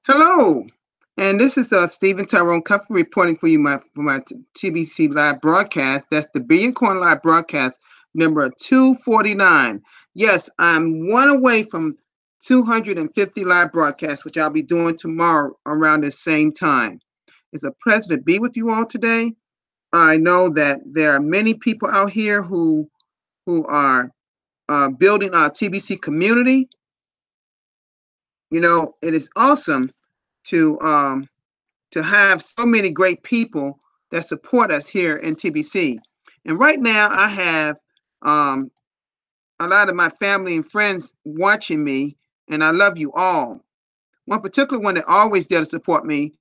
Hello, and this is Stephen Tyrone Comfort reporting for you for my TBC live broadcast. That's the Billion Coin live broadcast number 249. Yes, I'm one away from 250 live broadcasts, which I'll be doing tomorrow around the same time. It's a pleasure to be with you all today. I know that there are many people out here who are building our TBC community. You know, it is awesome to have so many great people that support us here in TBC. And right now, I have um, a lot of my family and friends watching me, and I love you all. One particular one that always there to support me,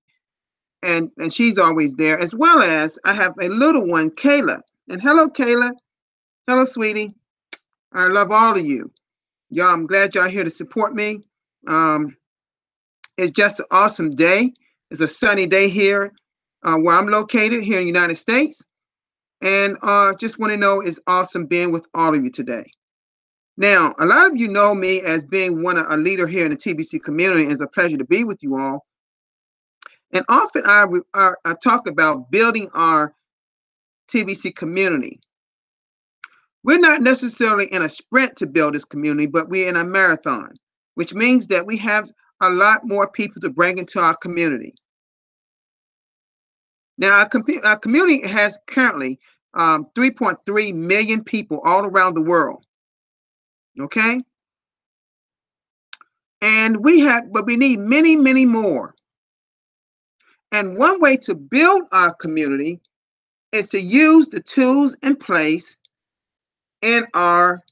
and she's always there, as well as I have a little one, Kayla. And hello, Kayla. Hello, sweetie. I love all of you. Y'all, I'm glad y'all here to support me. Um, it's just an awesome day. It's a sunny day here where I'm located here in the United States. And just want to know it's awesome being with all of you today. Now, a lot of you know me as being a leader here in the TBC community. It's a pleasure to be with you all. And often I talk about building our TBC community. We're not necessarily in a sprint to build this community, but we're in a marathon, which means that we have a lot more people to bring into our community. Now, our community has currently 3.3 million people all around the world. Okay, and but we need many, many more. And one way to build our community is to use the tools in place in our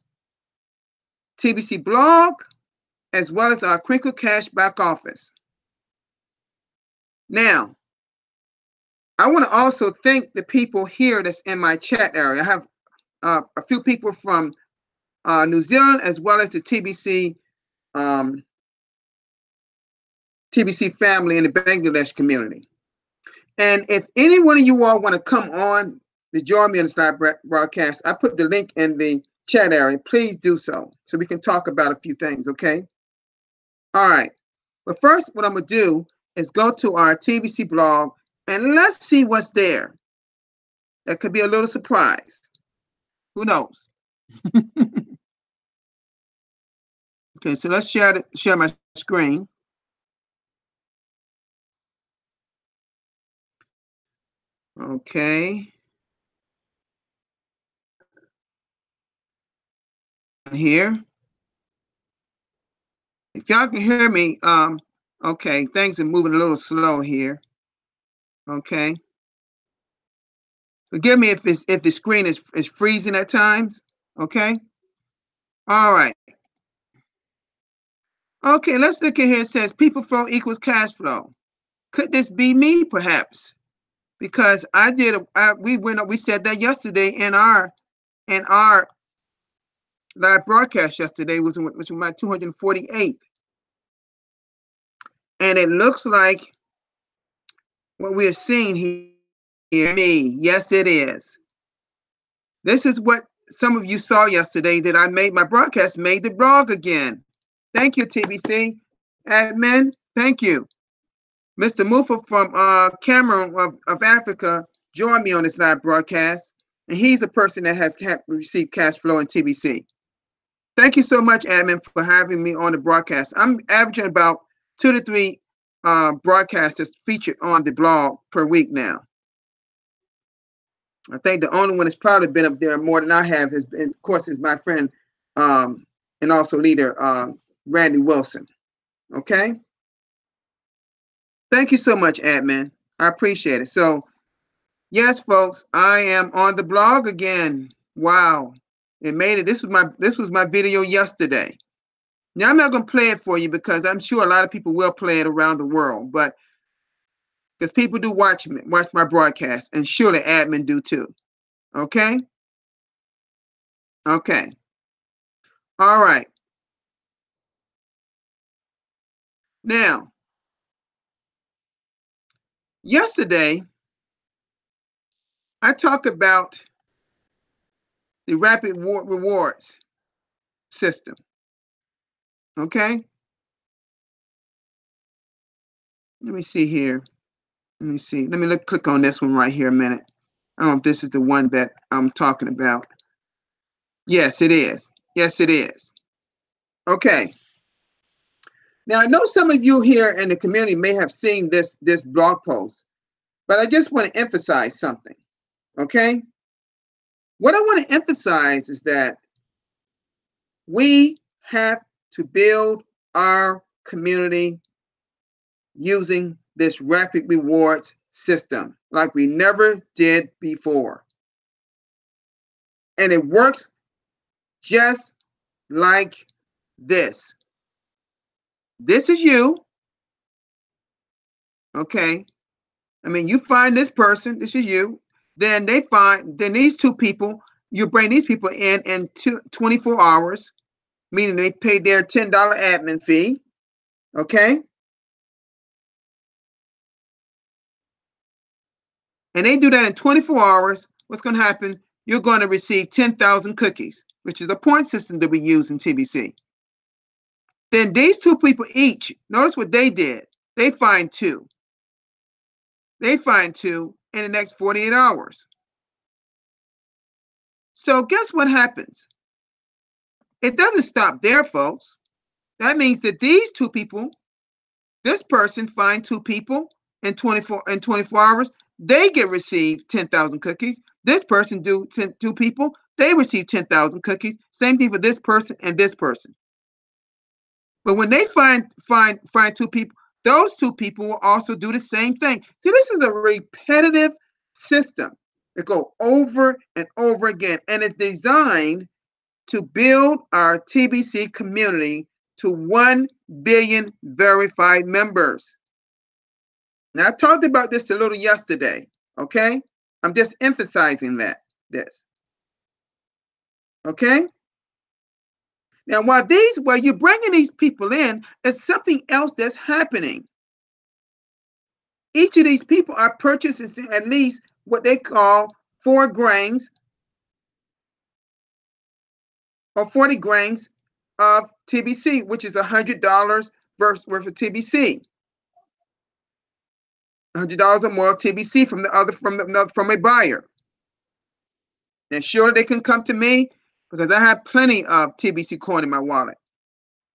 TBC blog as well as our Crinkle Cash back office. Now, I want to also thank the people here that's in my chat area. I have a few people from New Zealand as well as the um, TBC family in the Bangladesh community. And if any one of you all want to come on to join me on this live broadcast, I put the link in the chat area. Please do so we can talk about a few things, okay? All right. But first, what I'm going to do is go to our TBC blog and let's see what's there. That could be a little surprise. Who knows? Okay, so let's share my screen. Okay. Here. If y'all can hear me, okay, things are moving a little slow here. Okay. Forgive me if the screen is freezing at times. Okay. All right. Okay, let's look at here. It says people flow equals cash flow. Could this be me, perhaps? Because we said that yesterday in our live broadcast yesterday, which was my 248th. And it looks like what we're seeing here, me. Yes, it is. This is what some of you saw yesterday that I made my broadcast, made the blog again. Thank you, TBC admin. Thank you. Mr. Mufa from Cameroon of Africa joined me on this live broadcast, and he's a person that has received cash flow in TBC. Thank you so much, admin, for having me on the broadcast. I'm averaging about 2 to 3 broadcasts featured on the blog per week now. I think the only one that's probably been up there more than I have has been, of course, is my friend and also leader Randy Wilson. Okay. Thank you so much, admin. I appreciate it. So, yes, folks, I am on the blog again. Wow, it made it. This was my video yesterday. Now I'm not going to play it for you because I'm sure a lot of people will play it around the world, but because people do watch my broadcast, and surely admin do too. Okay. Okay. All right. Now, yesterday, I talked about the rapid rewards system. Okay. Let me see here. Let me see. Let me click on this one right here a minute. I don't know if this is the one that I'm talking about. Yes, it is. Yes, it is. Okay. Now, I know some of you here in the community may have seen this blog post, but I just want to emphasize something. Okay? What I want to emphasize is that we have to build our community using this rapid rewards system like we never did before. And it works just like this. This is you. Okay. I mean, you find this person, this is you. Then then these two people, you bring these people in 24 hours, meaning they paid their $10 admin fee. Okay. And they do that in 24 hours. What's going to happen? You're going to receive 10,000 cookies, which is a point system that we use in TBC. Then these two people each, notice what they did. They find two. They find two in the next 48 hours. So guess what happens? It doesn't stop there, folks. That means that these two people, this person find two people in 24 hours, they receive 10,000 cookies. This person do two people, they receive 10,000 cookies. Same thing for this person and this person. But when they find two people, those two people will also do the same thing. See, this is a repetitive system that go over and over again, and it's designed to build our TBC community to 1 billion verified members. Now, I talked about this a little yesterday, okay? I'm just emphasizing this. Okay? Now, while you're bringing these people in, there's something else that's happening. Each of these people are purchasing at least what they call 4 grains or 40 grains of TBC, which is $100 worth of TBC. $100 or more of TBC from a buyer. And sure, they can come to me because I have plenty of TBC coin in my wallet.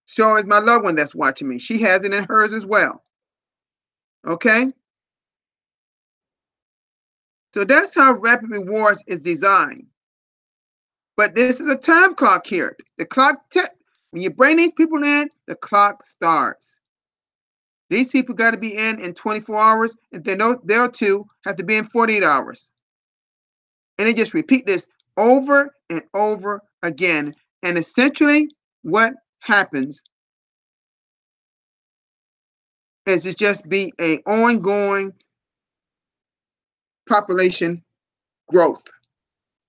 So is my loved one that's watching me. She has it in hers as well. Okay? So that's how Rapid Rewards is designed. But this is a time clock here. The clock, when you bring these people in, the clock starts. These people got to be in 24 hours, and then they'll too have to be in 48 hours. And they just repeat this over and over again. And essentially, what happens is it just be an ongoing population growth.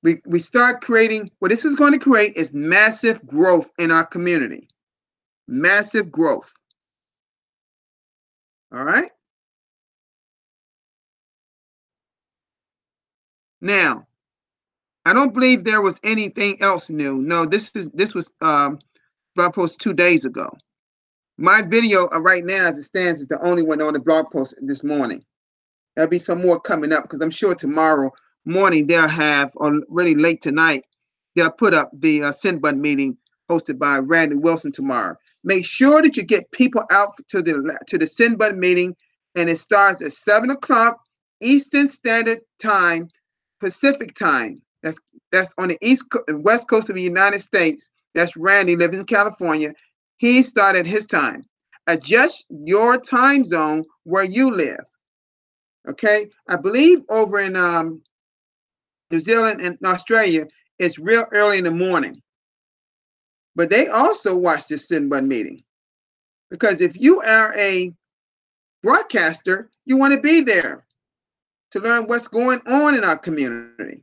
We start creating, what this is going to create is massive growth in our community. Massive growth. All right? Now, I don't believe there was anything else new. No, this was blog post 2 days ago. My video right now, as it stands, is the only one on the blog post this morning. There'll be some more coming up because I'm sure tomorrow morning they'll have, or really late tonight, they'll put up the send button meeting hosted by Randy Wilson tomorrow. Make sure that you get people out to the send button meeting, and it starts at 7 o'clock Eastern Standard Time, Pacific Time. That's on the west coast of the United States. That's Randy, lives in California. He started his time. Adjust your time zone where you live. Okay, I believe over in New Zealand and Australia, it's real early in the morning. But they also watch this send button meeting. Because if you are a broadcaster, you want to be there to learn what's going on in our community.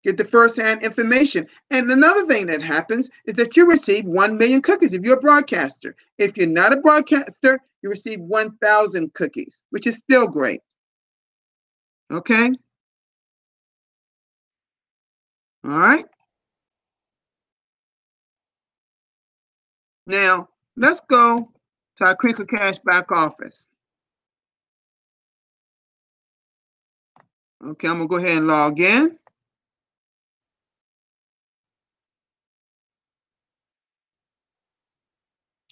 Get the first-hand information. And another thing that happens is that you receive 1 million cookies if you're a broadcaster. If you're not a broadcaster, you receive 1,000 cookies, which is still great. Okay? All right? Now, let's go to our Crinkle Cash back office. Okay, I'm gonna go ahead and log in.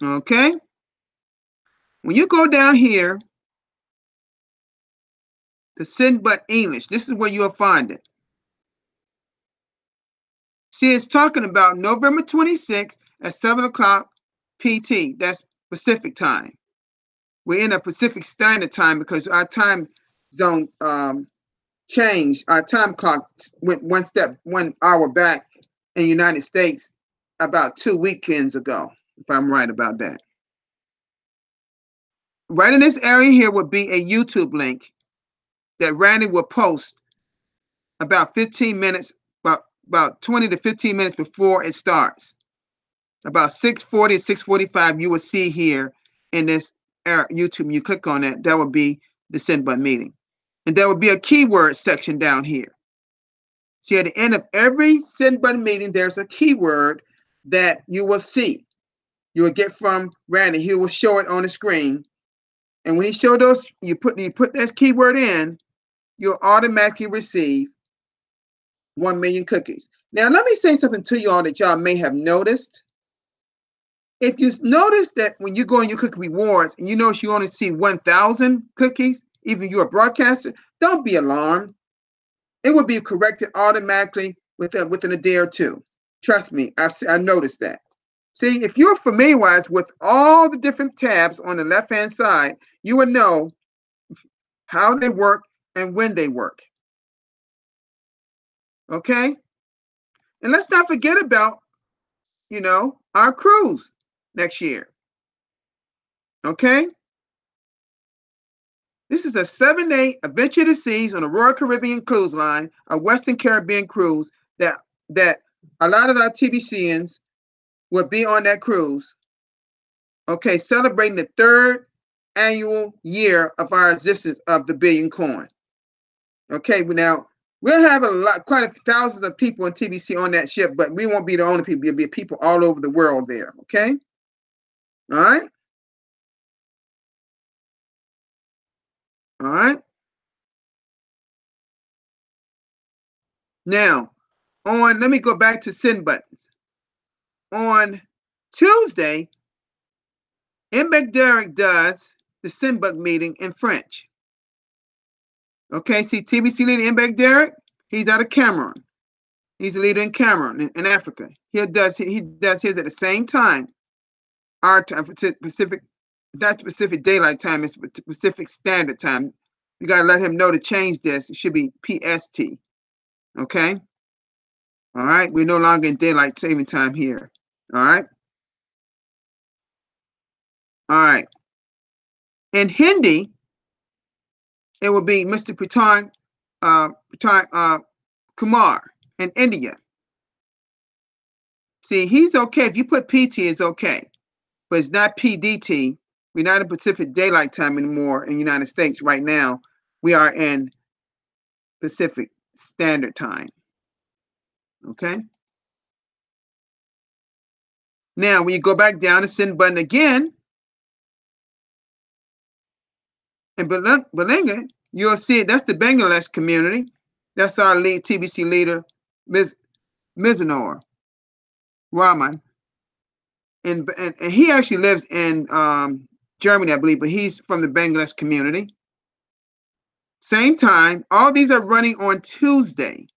Okay. When you go down here to send but English, this is where you'll find it. See, it's talking about November 26th at 7 o'clock PT. That's Pacific time. We're in a Pacific Standard Time because our time zone changed. Our time clock went 1 hour back in the United States about 2 weekends ago, if I'm right about that. Right in this area here would be a YouTube link that Randy will post about 15 minutes, about 20 to 15 minutes before it starts. About 6:40 to 6:45, you will see here in this YouTube, you click on that, that would be the send button meeting. And there will be a keyword section down here. See, at the end of every send button meeting, there's a keyword that you will see. You will get from Randy. He will show it on the screen. And when he shows those, you put this keyword in, you'll automatically receive 1 million cookies. Now, let me say something to you all that y'all may have noticed. If you notice that when you go on your cookie rewards and you notice you only see 1,000 cookies, even if you're a broadcaster, don't be alarmed. It will be corrected automatically within a day or two. Trust me, I've noticed that. See, if you're familiarized with all the different tabs on the left-hand side, you will know how they work and when they work. Okay? And let's not forget about, our cruise next year. Okay? This is a 7-day adventure to seas on a Royal Caribbean cruise line, a Western Caribbean cruise that a lot of our TBCians will be on that cruise. Okay, celebrating the 3rd annual year of our existence of the Billion Coin. Okay, now we'll have quite a few thousands of people in TBC on that ship, but we won't be the only people. There'll be people all over the world there. Okay, all right, all right. Now, let me go back to send buttons. On Tuesday, Mbek Derek does the send button meeting in French. Okay, see TBC leader Mbek Derek, he's out of Cameroon. He's a leader in Cameroon in Africa. He does his at the same time. Our time, Pacific, not Pacific Daylight Time, it's Pacific Standard Time. You gotta let him know to change this. It should be PST. Okay? All right, we're no longer in daylight saving time here. All right? All right. In Hindi, it will be Mr. Pritan Kumar in India. See, he's okay. If you put PT, it's okay. But it's not PDT. We're not in Pacific Daylight Time anymore in the United States right now. We are in Pacific Standard Time. Okay? Now, when you go back down to send button again, in Balinga, you'll see it. That's the Bangladesh community. That's our lead TBC leader, Mizanur Rahman. And he actually lives in Germany, I believe, but he's from the Bangladesh community. Same time, all these are running on Tuesday.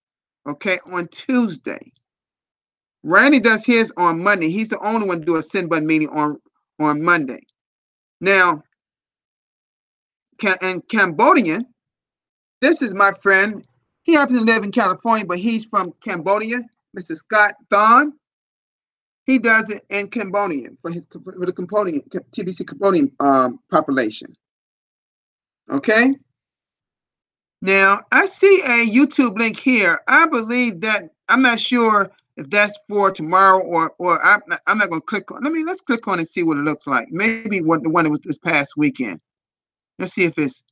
Okay, on Tuesday. Randy does his on Monday. He's the only one to do a send button meeting on Monday. Now, in Cambodian, this is my friend. He happens to live in California, but he's from Cambodia, Mr. Scott Thon. He does it in Cambodian for the Cambodian TBC Cambodian population. Okay. Now I see a YouTube link here. I believe that I'm not sure if that's for tomorrow or I'm not going to click on. Let's click on and see what it looks like. Maybe the one that was this past weekend. Let's see if it's.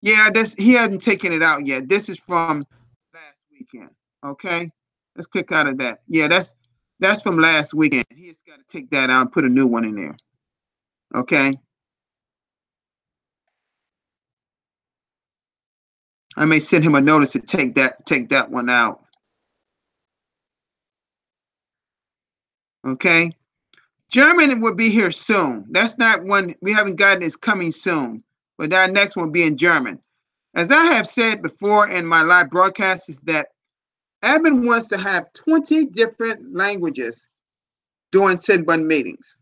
Yeah, he hasn't taken it out yet. This is from last weekend. Okay, let's click out of that. Yeah, that's from last weekend. He's got to take that out and put a new one in there. Okay. I may send him a notice to take that one out. Okay. German will be here soon. That's not one we haven't gotten. It's coming soon. But our next one will be in German. As I have said before in my live broadcast, is that admin wants to have 20 different languages during Sinbun meetings.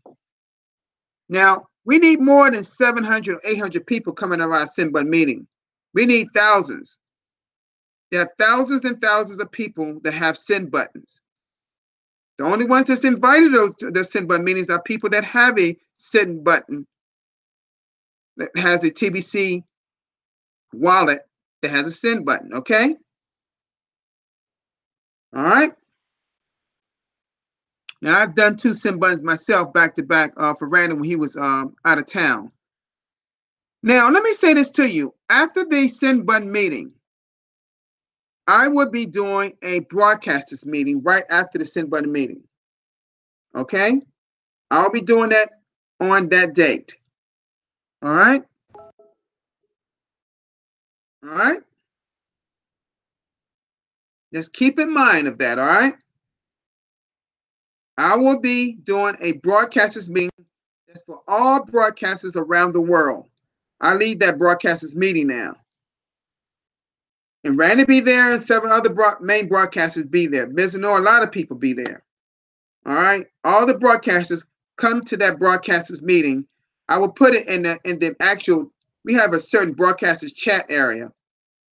Now, we need more than 700 or 800 people coming to our Sinbun meeting. We need thousands. There are thousands and thousands of people that have send buttons. The only ones that's invited to the send button meetings are people that have a send button that has a TBC wallet that has a send button, okay? All right. Now, I've done 2 send buttons myself back to back for Randall when he was out of town. Now, let me say this to you. After the send button meeting, I will be doing a broadcasters meeting right after the send button meeting. Okay? I'll be doing that on that date. All right? All right? Just keep in mind of that, all right? I will be doing a broadcasters meeting that's for all broadcasters around the world. I lead that broadcasters meeting now. And Randy be there and 7 other main broadcasters be there. Mizuno, a lot of people be there. All right? All the broadcasters come to that broadcasters meeting. I will put it in the actual, we have a certain broadcasters chat area,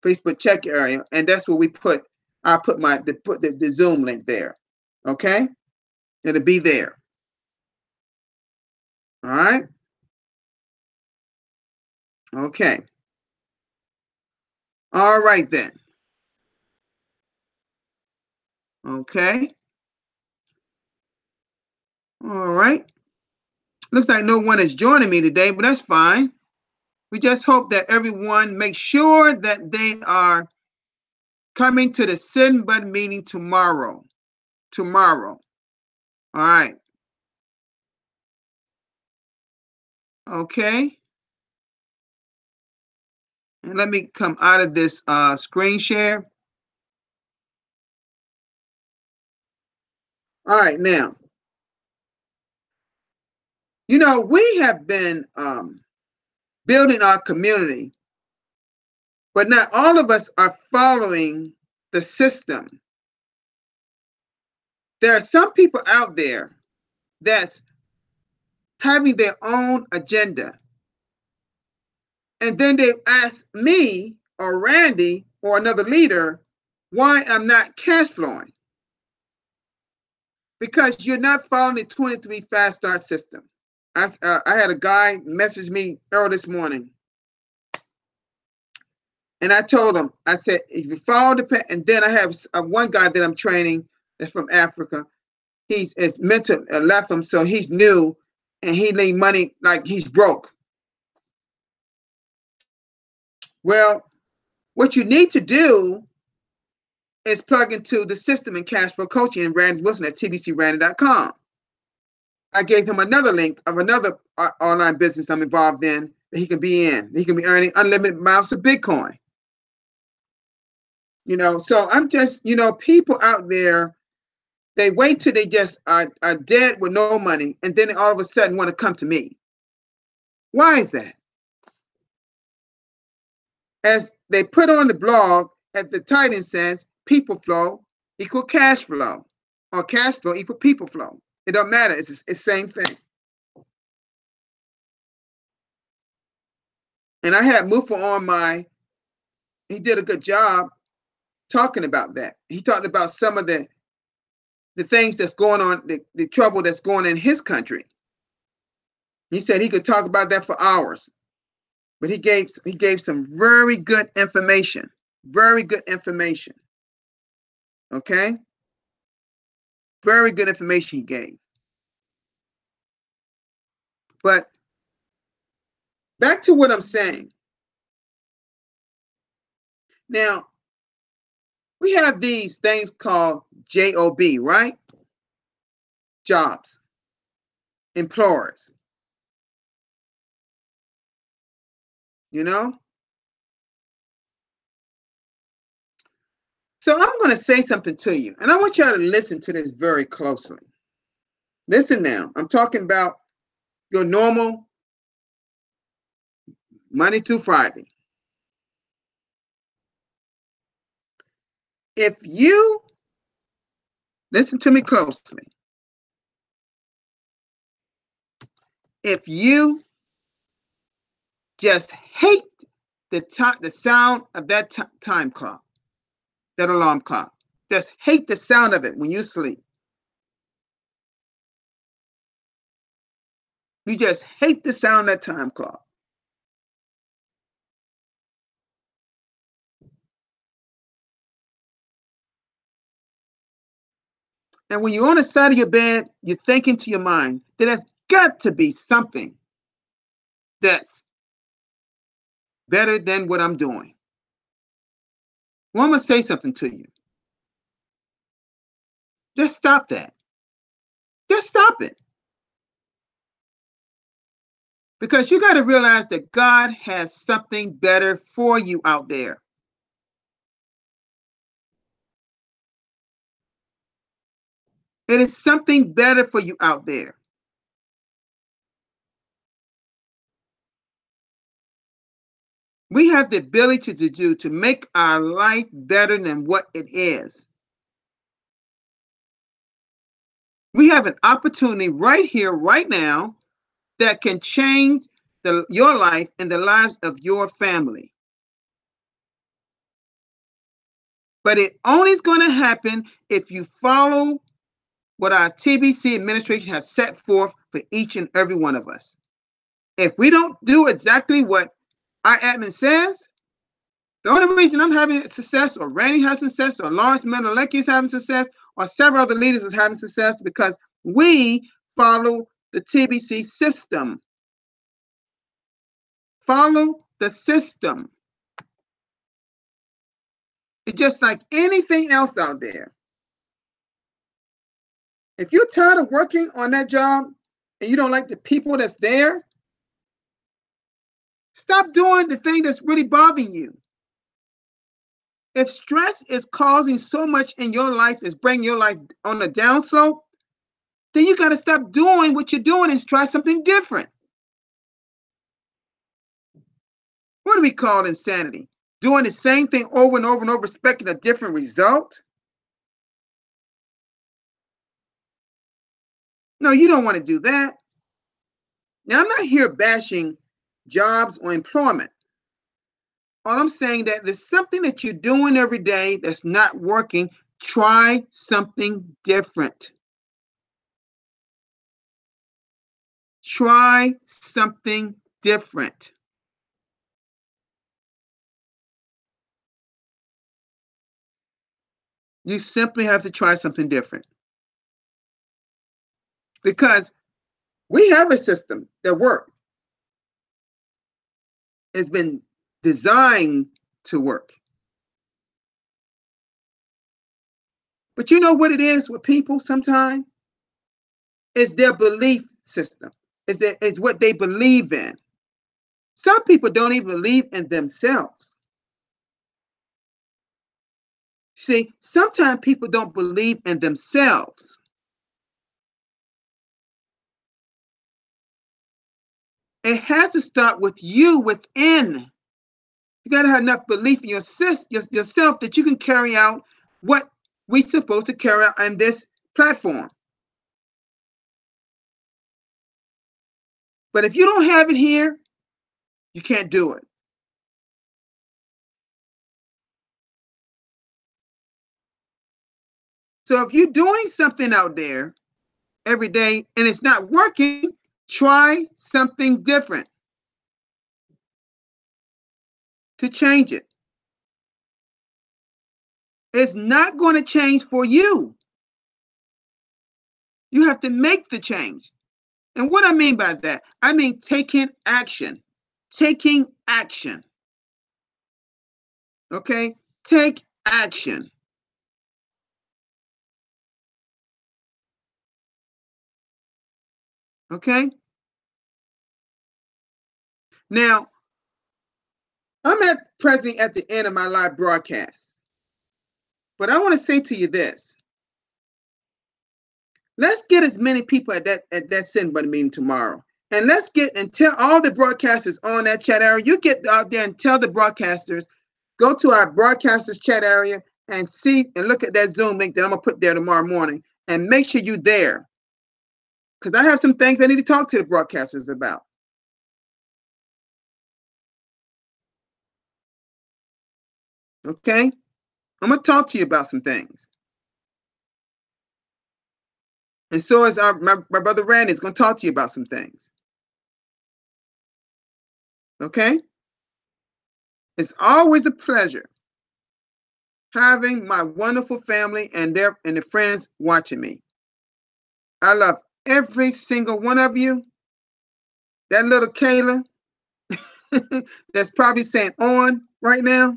Facebook chat area, and that's where we put, I put the Zoom link there. Okay? It'll be there. All right? Okay. All right then. Okay. All right. Looks like no one is joining me today, but that's fine. We just hope that everyone makes sure that they are coming to the send button meeting tomorrow. Tomorrow. All right. Okay. And let me come out of this screen share. All right, now, you know, we have been building our community, but not all of us are following the system. There are some people out there that's having their own agenda. And then they ask me or Randy or another leader why I'm not cash flowing. Because you're not following the 23 fast start system. I had a guy message me early this morning. And I told him, I said, if you follow the and then I have one guy that I'm training that's from Africa. He's mental left him, so he's new and he need money like he's broke. Well, what you need to do is plug into the system in cash flow coaching and Randy Wilson at tbcrandy.com. I gave him another link of another online business I'm involved in that he can be in. He can be earning unlimited amounts of Bitcoin. You know, so I'm just, you know, people out there, they wait till they just are dead with no money, and then they all of a sudden want to come to me. Why is that? As they put on the blog, at the title says, people flow equal cash flow, or cash flow equal people flow. It don't matter. It's the same thing. And I had Mufa on he did a good job talking about that. He talked about some of the things that's going on, the trouble that's going on in his country. He said he could talk about that for hours. But he gave some very good information. Very good information. Okay? Very good information he gave. But back to what I'm saying. Now, we have these things called JOB, right? Jobs, employers. You know? So I'm going to say something to you, and I want y'all to listen to this very closely. Listen now. I'm talking about your normal Monday through Friday. If you listen to me closely, if you just hate the sound of that time clock, that alarm clock, just hate the sound of it when you sleep. You just hate the sound of that time clock. And when you're on the side of your bed, you're thinking to your mind that there's got to be something that's better than what I'm doing. Well, I'm going to say something to you. Just stop that. Just stop it. Because you got to realize that God has something better for you out there. It is something better for you out there. We have the ability to make our life better than what it is. We have an opportunity right here, right now, that can change your life and the lives of your family. But it only is going to happen if you follow what our TBC administration have set forth for each and every one of us. If we don't do exactly what our admin says, the only reason I'm having success, or Randy has success, or Lawrence Mendelecki is having success, or several other leaders is having success, because we follow the TBC system. Follow the system. It's just like anything else out there. If you're tired of working on that job and you don't like the people that's there, stop doing the thing that's really bothering you. If stress is causing so much in your life, is bringing your life on a downslope, then you got to stop doing what you're doing and try something different. What do we call insanity? Doing the same thing over and over and over, expecting a different result? No, you don't want to do that. Now, I'm not here bashing jobs or employment. All I'm saying that there's something that you're doing every day that's not working. Try something different. Try something different. You simply have to try something different. Because we have a system that works. It's been designed to work. But you know what it is with people sometimes? It's their belief system. It's what they believe in. Some people don't even believe in themselves. See, sometimes people don't believe in themselves. It has to start with you within. You got to have enough belief in yourself that you can carry out what we're supposed to carry out on this platform. But if you don't have it here, you can't do it. So if you're doing something out there every day and it's not working, try something different to change it. It's not going to change for you. You have to make the change. And what I mean by that, I mean taking action. Taking action. Okay? Take action. Okay? Now, I'm presently at the end of my live broadcast. But I want to say to you this. Let's get as many people at that send button meeting tomorrow. And let's get and tell all the broadcasters on that chat area. You get out there and tell the broadcasters, go to our broadcasters chat area and see and look at that Zoom link that I'm gonna put there tomorrow morning, and make sure you're there. Because I have some things I need to talk to the broadcasters about. Okay? I'm gonna talk to you about some things. And so is my brother Randy is gonna talk to you about some things. Okay? It's always a pleasure having my wonderful family and the friends watching me. I love every single one of you. That little Kayla that's probably saying on right now.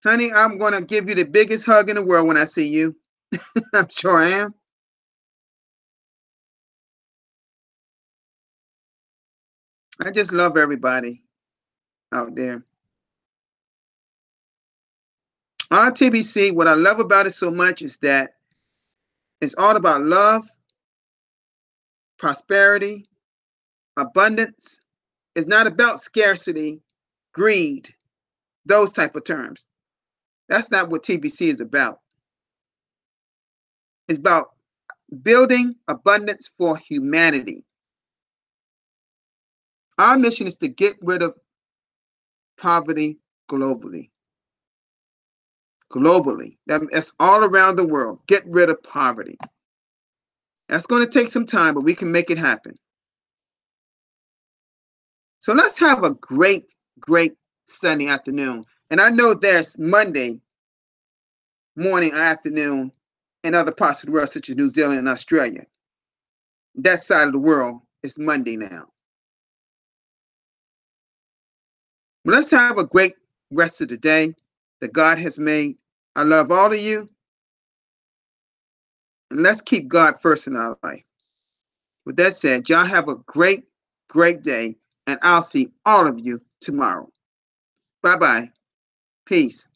Honey, I'm going to give you the biggest hug in the world when I see you. I'm sure I am. I just love everybody out there. On TBC, what I love about it so much is that it's all about love, prosperity, abundance. It's not about scarcity, greed, those type of terms. That's not what TBC is about. It's about building abundance for humanity. Our mission is to get rid of poverty globally. Globally. That's all around the world. Get rid of poverty. That's going to take some time, but we can make it happen. So let's have a great, great Sunday afternoon. And I know there's Monday morning, afternoon in other parts of the world, such as New Zealand and Australia. That side of the world is Monday now. But let's have a great rest of the day that God has made. I love all of you. And let's keep God first in our life. With that said, y'all have a great, great day. And I'll see all of you tomorrow. Bye-bye. Peace.